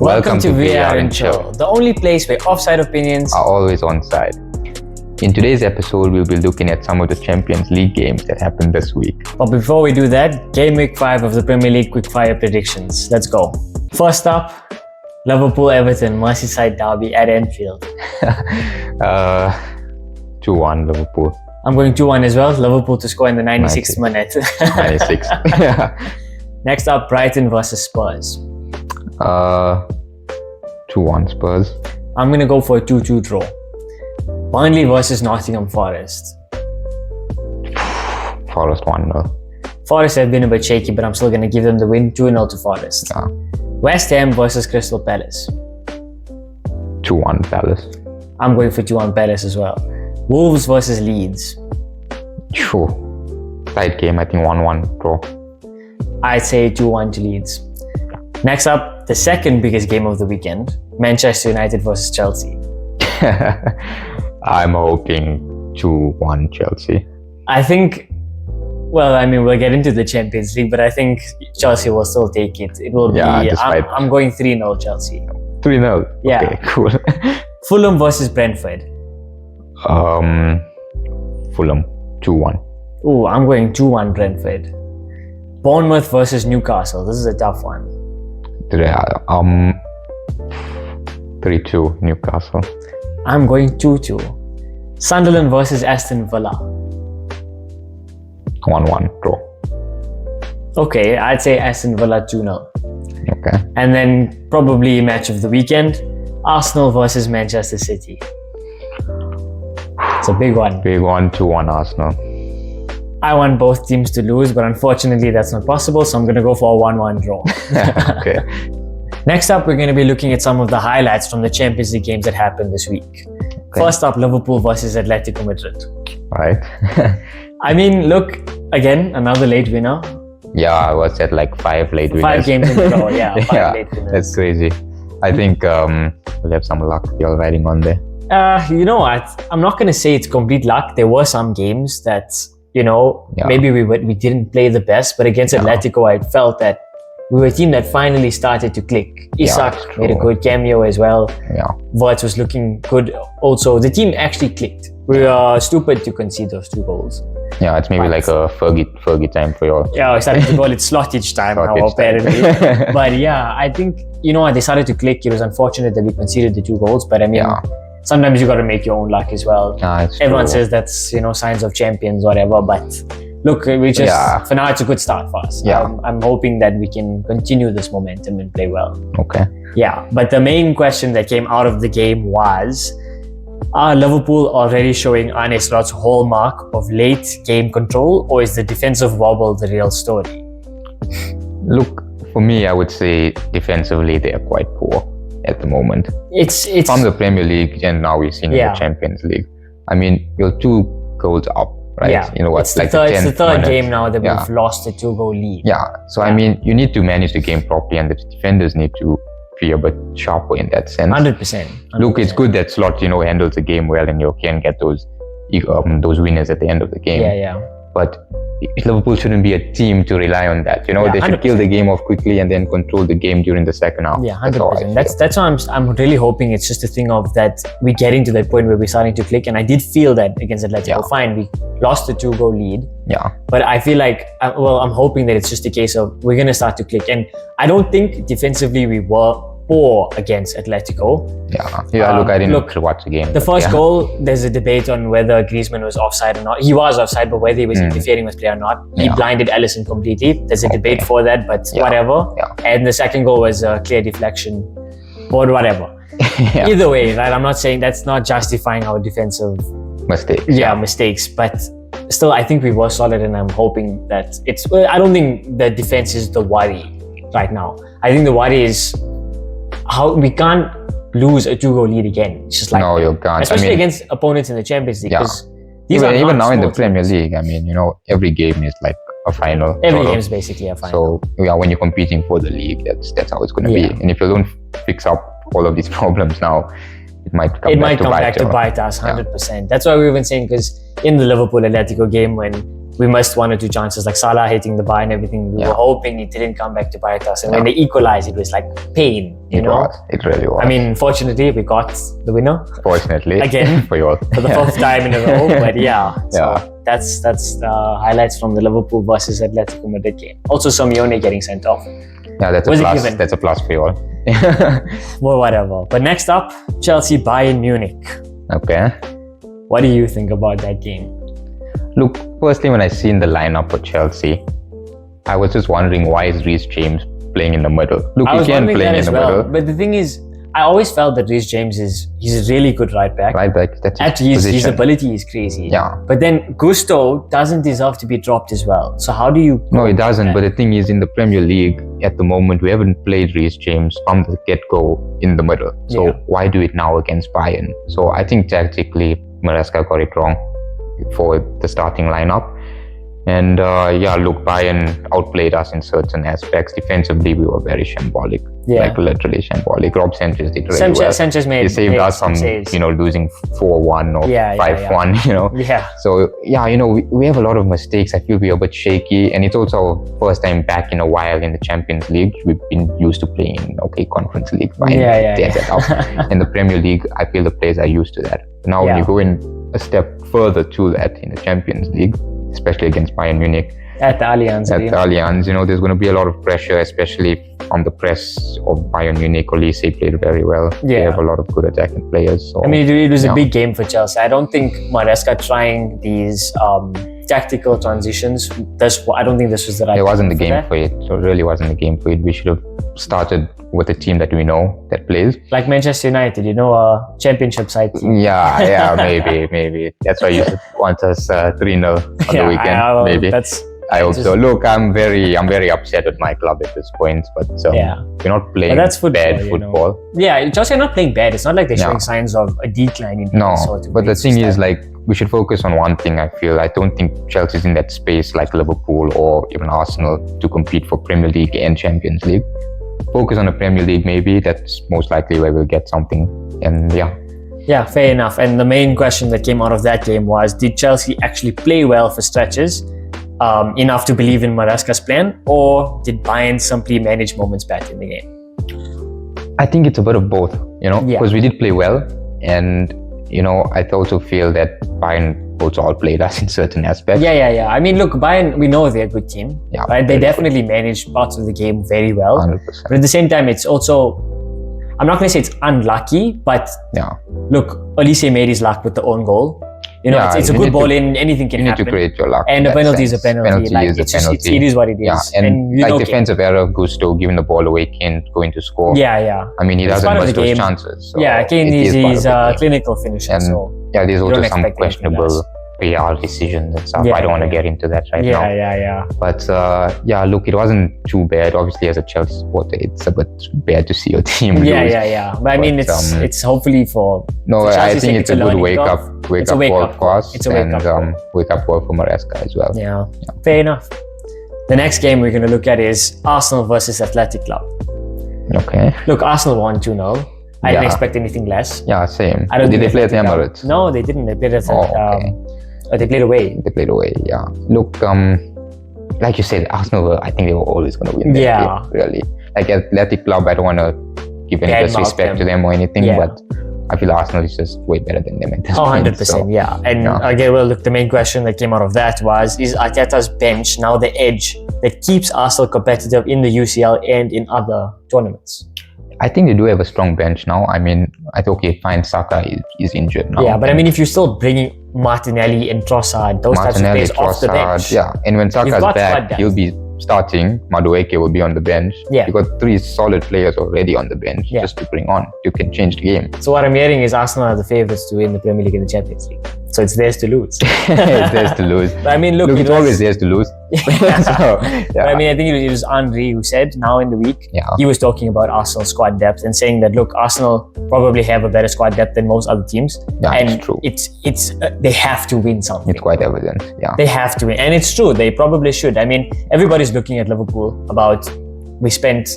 Welcome to VR and Chill, the only place where offside opinions are always on side. In today's episode, we'll be looking at some of the Champions League games that happened this week. But before we do that, game week 5 of the Premier League quickfire predictions. Let's go. First up, Liverpool-Everton Merseyside derby at Anfield. 2-1 Liverpool. I'm going 2-1 as well. Liverpool to score in the 96th minute. 96. Next up, Brighton versus Spurs. 2-1 Spurs. I'm going to go for a 2-2 draw. Burnley versus Nottingham Forest. Forest 1-0. Forest have been a bit shaky, but I'm still going to give them the win. 2-0 to Forest. Yeah. West Ham versus Crystal Palace. 2-1 Palace. I'm going for 2-1 Palace as well. Wolves versus Leeds. Sure. Tight game, I think 1-1 draw. I'd say 2-1 to Leeds. Next up, the second biggest game of the weekend, Manchester United versus Chelsea. I'm hoping 2-1 Chelsea. I think, we'll get into the Champions League, but I think Chelsea will still take it. It will be, I'm going 3-0 Chelsea. 3-0? Yeah. Okay, cool. Fulham versus Brentford. Fulham, 2-1. Ooh, I'm going 2-1 Brentford. Bournemouth versus Newcastle. This is a tough one. 3-2 Newcastle. I'm going 2-2. Sunderland versus Aston Villa. 1-1 draw. Okay, I'd say Aston Villa 2-0. Okay. And then probably match of the weekend, Arsenal versus Manchester City. It's a big one. Big one, 2-1 Arsenal. I want both teams to lose, but unfortunately that's not possible, so I'm going to go for a 1-1 draw. Okay. Next up, we're going to be looking at some of the highlights from the Champions League games that happened this week. Okay. First up, Liverpool versus Atletico Madrid. Right. I mean, look, again, another late winner. Yeah, I was at like 5 late winners. 5 games in a row, yeah. 5 late winners. That's crazy. I think we'll have some luck. You're riding on there. I'm not going to say it's complete luck. There were some games that, maybe we didn't play the best, but against Atletico, I felt that we were a team that finally started to click. Isak made a good cameo as well. Yeah. Wirtz was looking good also. The team actually clicked. We were stupid to concede those 2 goals. Yeah, it's maybe like a Fergie time for you all. Yeah, we started to call it Slottage time now, apparently. But yeah, I think, they started to click. It was unfortunate that we conceded the 2 goals, but I mean, sometimes you got to make your own luck as well. Everyone says that's, signs of champions, whatever, but look, for now, it's a good start for us. Yeah. I'm hoping that we can continue this momentum and play well. Okay. Yeah, but the main question that came out of the game was, are Liverpool already showing Arne Slot's hallmark of late game control, or is the defensive wobble the real story? Look, for me, I would say defensively they are quite poor at the moment. It's from the Premier League, and now we've seen in the Champions League. I mean, you're 2 goals up, right? Yeah. It's the third game now that we've lost a 2-goal lead. Yeah. So I mean, you need to manage the game properly, and the defenders need to be a bit sharper in that sense. 100%. Look, it's good that Slot, handles the game well, and you can get those winners at the end of the game. Yeah. But Liverpool shouldn't be a team to rely on that. They should 100%. kill the game off quickly and then control the game during the second half. Yeah, 100%. That's why I'm really hoping it's just a thing of that we're getting to that point where we're starting to click. And I did feel that against Atletico. Fine, we lost the 2-goal lead. Yeah. But I feel like, I'm hoping that it's just a case of we're going to start to click. And I don't think defensively we were poor against Atletico. Look, I didn't watch the game. The first goal, there's a debate on whether Griezmann was offside or not. He was offside, but whether he was interfering with play or not. He blinded Alisson completely. There's a debate for that, but whatever. Yeah. And the second goal was a clear deflection, or whatever. Either way, right? I'm not saying that's not justifying our defensive mistakes. Mistakes, but still, I think we were solid, and I'm hoping that I don't think the defense is the worry right now. I think the worry is how we can't lose a 2-goal lead again. It's just like you can't. Especially against opponents in the Champions League. Because even now in the Premier League, I mean, every game is like a final. Every game is basically a final. So when you're competing for the league, that's how it's going to be. And if you don't fix up all of these problems now, it might come back to bite us 100%. That's why we've been saying, because in the Liverpool Atletico game, when we missed 1 or 2 chances, like Salah hitting the bar and everything. We were hoping it didn't come back to bite us. And when they equalized, it was like pain, you know? It really was. I mean, fortunately, we got the winner. Fortunately. Again. For you all. For the 4th time in a row. But so that's the highlights from the Liverpool versus Atletico Madrid game. Also, Simeone getting sent off. Yeah, that's a plus. That's a plus for you all. Well, whatever. But next up, Chelsea Bayern Munich. Okay. What do you think about that game? Look, firstly, when I seen the lineup for Chelsea, I was just wondering, why is Reece James playing in the middle? Look, he can play in the middle. But the thing is, I always felt that Reece James he's a really good right back. Right back, that's his ability is crazy. Yeah. But then Gusto doesn't deserve to be dropped as well. So how do you... No, he doesn't. But the thing is, in the Premier League, at the moment, we haven't played Reece James from the get-go in the middle. So why do it now against Bayern? So I think tactically, Maresca got it wrong for the starting lineup. And look, Bayern outplayed us in certain aspects. Defensively, we were very shambolic. Like literally shambolic. Rob Sanchez did really well. Sanchez he saved us from losing 4-1 or 5-1. You know. Yeah. So we have a lot of mistakes. I feel we are a bit shaky, and it's also our first time back in a while in the Champions League. We've been used to playing in Conference League. Fine. In the Premier League, I feel the players are used to that. Now when you go in a step further to that in the Champions League, especially against Bayern Munich. At the Allianz. There's going to be a lot of pressure, especially from the press of Bayern Munich. Olise played very well. They have a lot of good attacking players. So, I mean, it was a big game for Chelsea. I don't think Maresca trying these tactical transitions, I don't think this was the right... It wasn't the game for it. So it really wasn't the game for it. We should have started with a team that we know that plays. Like Manchester United, a championship side team. Yeah, maybe. That's why you want us 3-0 on the weekend. Maybe. I hope so. Look, I'm very upset with my club at this point, but we're not playing bad football. Yeah, Chelsea are not playing bad. It's not like they're showing signs of a decline in but the thing is, we should focus on one thing. I feel I don't think Chelsea's in that space like Liverpool or even Arsenal to compete for Premier League and Champions League. Focus on the Premier League, maybe. That's most likely where we'll get something. And yeah, fair enough. And the main question that came out of that game was, did Chelsea actually play well for stretches? Enough to believe in Maresca's plan, or did Bayern simply manage moments better in the game? I think it's a bit of both, because we did play well, and I also feel that Bayern also outplayed us in certain aspects. Yeah. I mean, look, Bayern, we know they're a good team, right? They definitely managed parts of the game very well. 100%. But at the same time, it's also, I'm not going to say it's unlucky, but look, Olise made his luck with the own goal. It's a good ball in, anything can happen. You need to create your luck. And a penalty is a penalty. Penalty. It is what it is. Yeah, and defensive error, Gusto giving the ball away, Kane going to score. Yeah. I mean, he doesn't miss those chances. So Kane is a clinical finisher. And there's also some questionable PR decisions and stuff. I don't want to get into that right now. Yeah. But look, it wasn't too bad. Obviously, as a Chelsea supporter, it's a bit bad to see your team lose. Yeah. But I mean, it's hopefully for... No, I think it's a good wake up call for us. It's a wake up call for Maresca as well. Yeah, fair enough. The next game we're going to look at is Arsenal versus Athletic Club. Okay. Look, Arsenal won 2-0. I didn't expect anything less. Yeah, same. Did they play at the Emirates? No, they didn't. They played at they played away. They played away, yeah. Look, like you said, Arsenal, I think they were always going to win that game, really. Like Athletic Club, I don't want to give any disrespect to them or anything, but I feel Arsenal is just way better than them at this point. 100%, And again, well, look, the main question that came out of that was, is Arteta's bench now the edge that keeps Arsenal competitive in the UCL and in other tournaments? I think they do have a strong bench now. I mean, I think, fine, Saka is injured now. Yeah, but I mean, if you're still bringing Martinelli and Trossard, those types of players off the bench. Yeah, and when Saka's back, he'll be starting. Madueke will be on the bench. Yeah. You got 3 solid players already on the bench just to bring on. You can change the game. So what I'm hearing is Arsenal are the favourites to win the Premier League and the Champions League. So it's theirs to lose. It's theirs to lose. But I mean, look, it's always theirs to lose. But I mean, I think it was Henry who said now in the week, he was talking about Arsenal squad depth and saying that, look, Arsenal probably have a better squad depth than most other teams. Yeah, and it's true. It's they have to win something. It's quite evident. Yeah. They have to win. And it's true. They probably should. I mean, everybody's looking at Liverpool about, we spent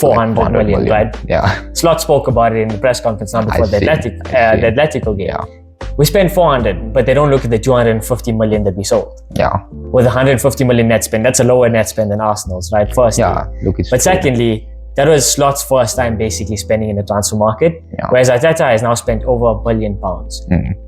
400 million, right? Yeah. Slot spoke about it in the press conference now before the Atletico game. we spent 400, but they don't look at the 250 million that we sold. Yeah. With 150 million net spend, that's a lower net spend than Arsenal's, right? Firstly. Yeah, look, it's but secondly, that was Slot's first time basically spending in the transfer market, whereas Arteta has now spent over £1 billion.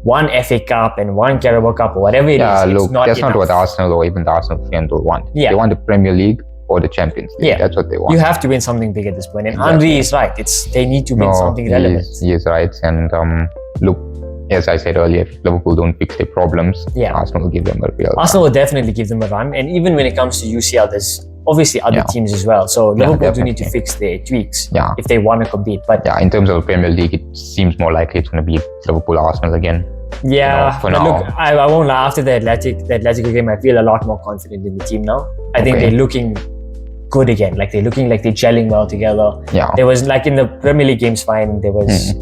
One FA Cup and one Carabao Cup or whatever it is. Yeah, look, not that's enough. not what Arsenal or even the Arsenal fans will want. Yeah. They want the Premier League or the Champions League. That's what they want. You have to win something big at this point. And Henry is right. They need to win something relevant. He is right. And look, as I said earlier, if Liverpool don't fix their problems, Arsenal will give them a real Arsenal will definitely give them a run. And even when it comes to UCL, there's obviously other teams as well. So Liverpool do need to fix their tweaks if they want to compete. But in terms of the Premier League, it seems more likely it's going to be Liverpool Arsenal again. Yeah, for but now. Look, I won't lie. After the Atletico game, I feel a lot more confident in the team now. I think they're looking good again. Like they're looking like they're gelling well together. Yeah. There was like in the Premier League games, fine. There was,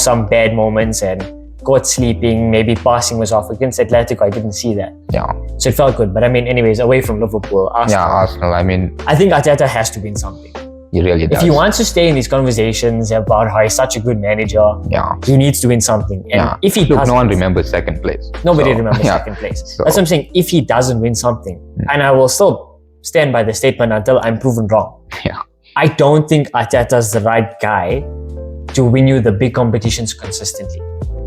some bad moments and caught sleeping. Maybe passing was off. Against Atletico, I didn't see that. Yeah. So it felt good. But I mean, anyways, away from Liverpool, Arsenal. Yeah, Arsenal. I mean, I think Arteta has to win something. He really does. If he wants to stay in these conversations about how he's such a good manager, he needs to win something. And if he doesn't, no one remembers second place. Nobody remembers second place. So, that's what I'm saying. If he doesn't win something, and I will still stand by the statement until I'm proven wrong. Yeah. I don't think Arteta's the right guy to win you the big competitions consistently.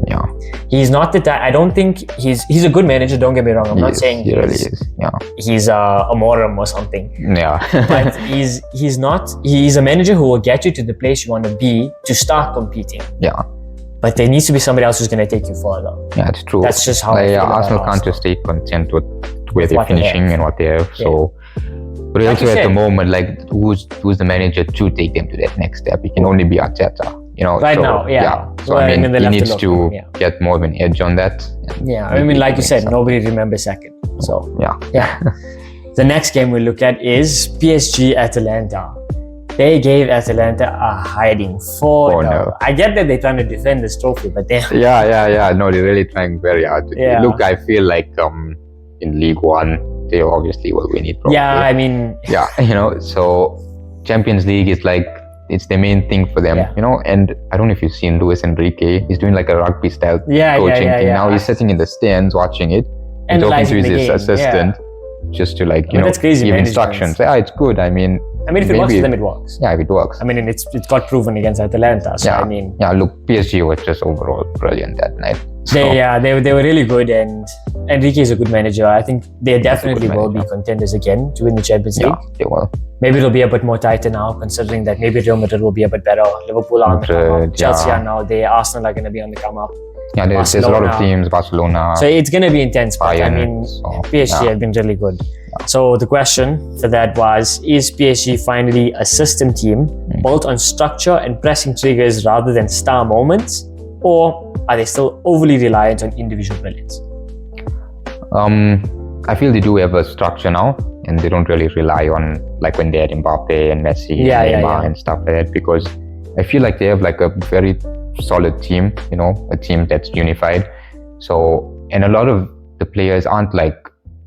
Yeah. He's not the guy. I don't think he's a good manager. Don't get me wrong. I'm not saying he really is. Yeah. He's a Morum or something. Yeah. But he's not. He's a manager who will get you to the place you want to be to start competing. Yeah. But there needs to be somebody else who's going to take you further. Yeah, it's true. That's just how I feel Arsenal can't just stay content with where they're finishing and what they have. So, but also at the moment, like who's the manager to take them to that next step? It can only be Arteta. Right now. So I mean, he needs to get more of an edge on that. I mean, like you said, nobody remembers second. So yeah. The next game we look at is PSG Atalanta. They gave Atalanta a hiding 4-0. I get that they're trying to defend this trophy, but they no, they're really trying very hard. Look, I feel like in League One, they obviously will win it. Probably. Yeah, I mean, so Champions League is like, it's the main thing for them, and I don't know if you've seen Luis Enrique. He's doing like a rugby style coaching thing now. He's sitting in the stands watching it and talking to his assistant just to give instructions. It's good. I mean, if it works for them, it works. Yeah, if it works. I mean, it's got proven against Atalanta. So look, PSG was just overall brilliant that night. So, they were really good, and Enrique is a good manager. I think they definitely will be contenders again to win the Champions League. Yeah, they will. Maybe it'll be a bit more tighter now, considering that maybe Real Madrid will be a bit better. Liverpool are on the come up. Chelsea are now there. Arsenal are going to be on the come up. Yeah, there's a lot of teams, Barcelona. So it's going to be intense. But Bayern, PSG have been really good. So the question for that was, is PSG finally a system team built on structure and pressing triggers rather than star moments? Or are they still overly reliant on individual brilliance? I feel they do have a structure now, and they don't really rely on like when they had Mbappe and Messi and Neymar and stuff like that, because I feel like they have like a very solid team, a team that's unified. So, and a lot of the players aren't like,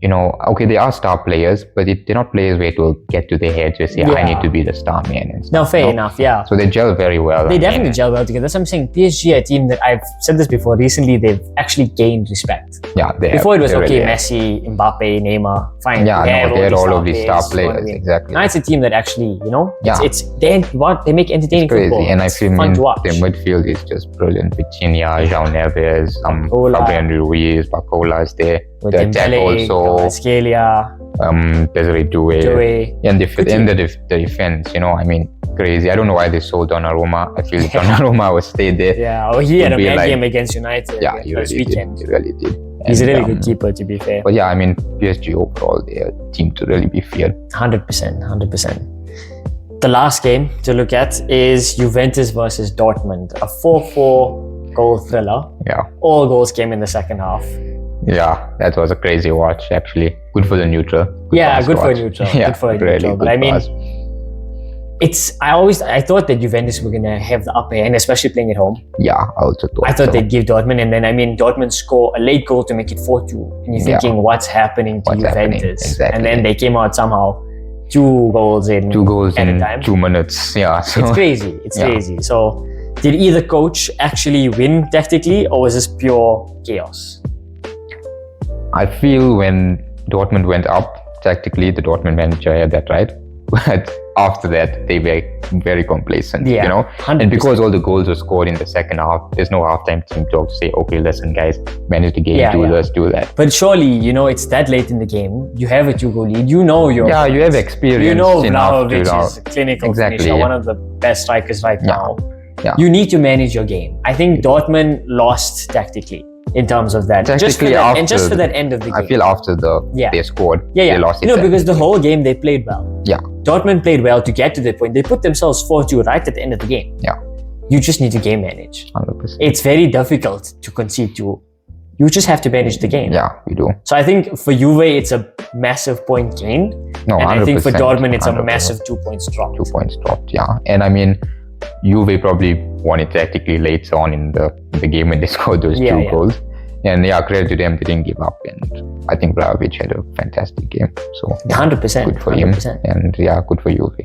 they are star players, but they're not players where it will get to their heads and say, I need to be the star man and stuff. No, fair enough, So they gel very well. They definitely gel well together. That's what I'm saying. PSG, a team that I've said this before, recently they've actually gained respect. Yeah, before it was Messi, Mbappe, Neymar, fine. Yeah, they had all of these star players, exactly. Now it's a team that actually, they make entertaining football. And I feel fun to watch. Their midfield is just brilliant. Vitinha, João Neves, Fabian Ruiz, Barcola is there. With the attack also. Scalia, Desiree Doué. And the defense, I mean, crazy. I don't know why they sold Donnarumma. I feel Donnarumma would stay there. Yeah, he had a bad game against United this weekend. He really did. He's a really good keeper, to be fair. But I mean, PSG overall, they're a team to really be feared. 100%. The last game to look at is Juventus versus Dortmund, a 4-4 goal thriller. Yeah. All goals came in the second half. Yeah, that was a crazy watch, actually. Good for the neutral. Good for neutral. But I mean, I thought that Juventus were going to have the upper hand, especially playing at home. Yeah, I also thought I thought they'd give Dortmund, and then, Dortmund score a late goal to make it 4-2. And you're thinking, what's happening to Juventus? Exactly. And then they came out somehow, 2 goals in 2 minutes. Yeah. So. It's crazy. So did either coach actually win tactically, or was this pure chaos? I feel when Dortmund went up tactically, the Dortmund manager had that right. But after that, they were very complacent, you know. 100%. And because all the goals were scored in the second half, there's no halftime team talk to say, okay, listen, guys, manage the game, do this, do that. But surely, you know, it's that late in the game. You have a 2-goal lead. You know you have experience. You know enough Vlahovic is a clinical finisher, one of the best strikers right now. Yeah. You need to manage your game. I think Dortmund lost tactically in terms of that. Just for that end of the game. I feel after they scored, they lost it. You know, because the whole game they played well. Yeah. Dortmund played well to get to the point. They put themselves 4-2 right at the end of the game. Yeah. You just need to game manage. 100%. It's very difficult to concede to. You just have to manage the game. Yeah, we do. So I think for Juve, it's a massive point gain. No, and 100%, I think for Dortmund, it's 100%. a massive 2 points drop. 2 points dropped, yeah. And I mean, Juve probably won it tactically later on in the game when they scored those two goals. And credit to them, they didn't give up. And I think Vlahovic had a fantastic game. So 100%. Good for 100%. him. And good for Juve.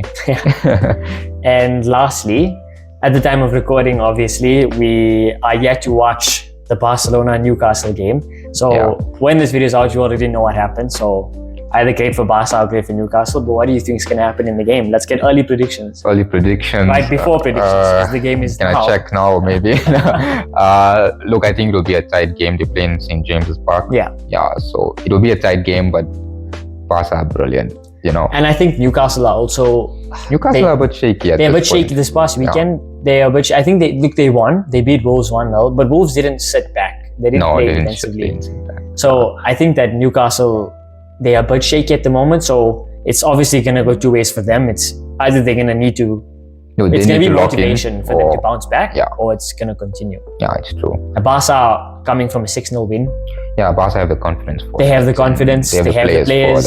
And lastly, at the time of recording, obviously, we are yet to watch the Barcelona-Newcastle game. So when this video is out, you already know what happened. So either great for Barca or great for Newcastle. But what do you think is going to happen in the game? Let's get early predictions. Early predictions. Right before predictions, because the game is Can I check now, maybe? Look, I think it will be a tight game. They play in St. James's Park. Yeah, so it will be a tight game, but Barca are brilliant, you know. And I think Newcastle are also... Newcastle are a bit shaky They're a bit shaky this past weekend. They are, I think they won. They beat Wolves 1-0, but Wolves didn't sit back. They didn't play defensively. So I think that Newcastle, they are a bit shaky at the moment. So it's obviously going to go two ways for them. It's either they're going to need to... it's going to be motivation for them to bounce back, or it's going to continue. Yeah, it's true. Barca coming from a 6-0 win. Yeah, Barca have the confidence for They have the confidence. They have the players.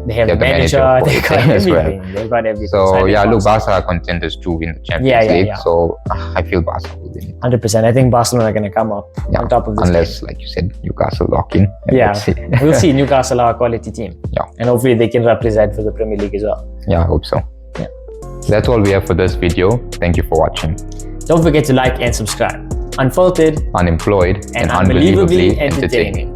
They have the manager. They got everything. They got everything. So look, Barca are contenders to win the Champions League. So I feel Barca will win it. 100%. I think Barcelona are going to come up on top of this. Unless, like you said, Newcastle lock in. We'll see. Newcastle are a quality team. Yeah. And hopefully they can represent for the Premier League as well. Yeah, I hope so. Yeah. That's all we have for this video. Thank you for watching. Don't forget to like and subscribe. Unfiltered, unemployed, and unbelievably entertaining.